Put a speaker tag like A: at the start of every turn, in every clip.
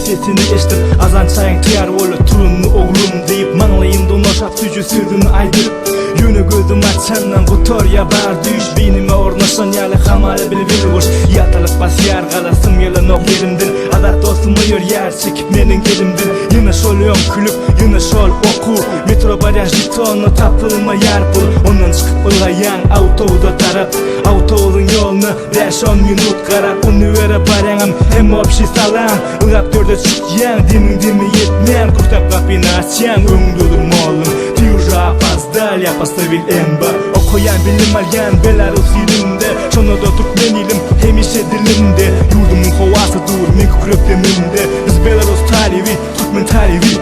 A: sesini eşitip azan çayın tiyar olu turunlu oğlum deyip mağlayımda unaşap tücü sözünü aydırıp yönü gözüm açandan bu torya bar düş beynime ornaşan yali hamale bilbili boş yatalıp bas yer kalasım yelin ok yerimdin adak dostum uyur yer çekip menin gelimdin yine şoluyum külüp yine şol oku metro baraj jitonu tapılma yer bul ondan çıkıp ılgayan autoda tarap autodun yolunu 5-10 minut qarab univere barangam hem opşi salam ılgap dörde çıkyan dimi yetmeyen kurtap kapini açyan öngdölür molum tiyurra pazdal yapastavil emba okoyan bilim alyan Belarus ilimde şonu da Türkmenilim hemişe dilimde yurdumun kovası dur mik kröptemimde biz Belarus talibi Türkmen talibi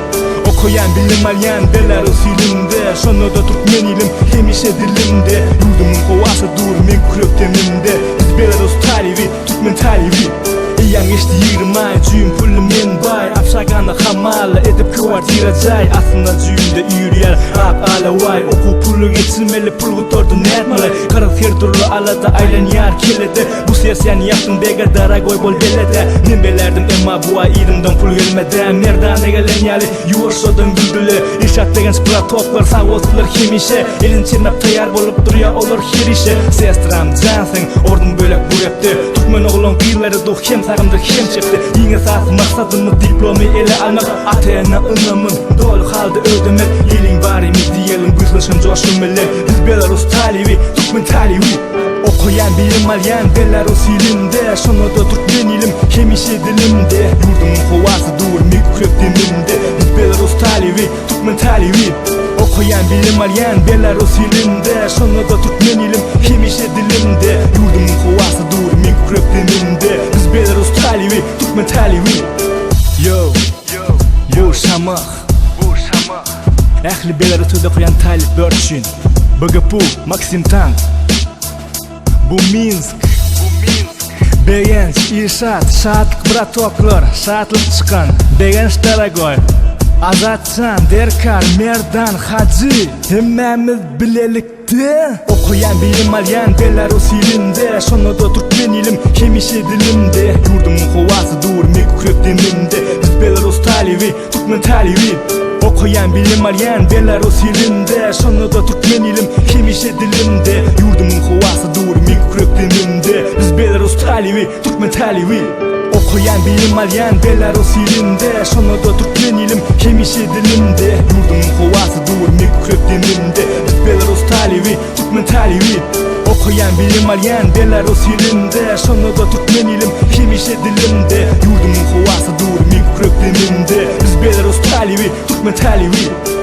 A: okoyan bilim alyan Belarus ilimde şonu da Türkmenilim hemişe dilimde yurdumun kovası dur mik kröptemimde biz Belarus talibi Türkmen talibi Yan geçti 20 ay cüyüm pullu men bay Apşaganda hamala edip kvartira cay Aslında cüyümde yürüyer ak ala vay Oku pullu geçilmeli pulgu tordu netmalay Karat her turlu alada aylan yar kelede Bu ses yani yaptın bega dara goy bol belede Men belerdim emma bu ay idimden pul gelmede Merdane gelen yali yuvarşodan güldülü İrşat degen spra toplar sağ olsular hemişe Elin çirmep tayar bolup duruya olur her işe Sestram cansın ordun bölek bu repti Türkmen oğlum kıyırları doğ hem sağımdır hem çepti Yine sağ maksadımı diplomi ele almak Atena ınamın dolu halde ödemek Yelin bari mi diyelim güçleşen coşumele Biz Belarus talibi, Türkmen talibi Okuyan bilim alyan Belarus ilimde Şonu da Türkmen ilim hemişe dilimde Yurdumun kovası dur mikrop dimimde Biz Belarus talibi, Türkmen talibi Okuyan bilim alyan Belarus ilimde Şonu da Türkmen ilim hemişe dilimde Yurdumun kovası dur mikrop dimimde Biz Belarus talibi, Türkmen talibi Yo, bu şamak Ehli Belarus'da koyan talip börçün BGPU, Maksim Tank Bu Minsk Begenç, İrşat, şahatlık bratoklar Şahatlık çıkan Begenç Daragoy Azatcan, Derkar, Merdan, Hacı Hemmemiz bilelikte Okuyan bilim alyan Belarus ilimde Şonu da Türkmen ilim hemişe dilimde Yurdumun kovası dur mikrop dimimde Biz Belarus talibi, Türkmen talibi Okuyan bilim alyan Belarus ilimde Şonu da Türkmen ilim hemişe dilimde Yurdumun kovası dur mikrop dimimde Biz Belarus talibi, Türkmen talibi Okuyan bilim alyan Belarus ilimde Şonu da Türkmen ilim hemişe dilimde Yurdumun kovası dur mikrop dimimde Biz Belarus talibi, Türkmen talibi Okuyan bilim alyan Belarus ilimde Şonu da Türkmen ilim hemişe dilimde Yurdumun kovası dur mikrop dimimde Biz Belarus talibi, Türkmen talibi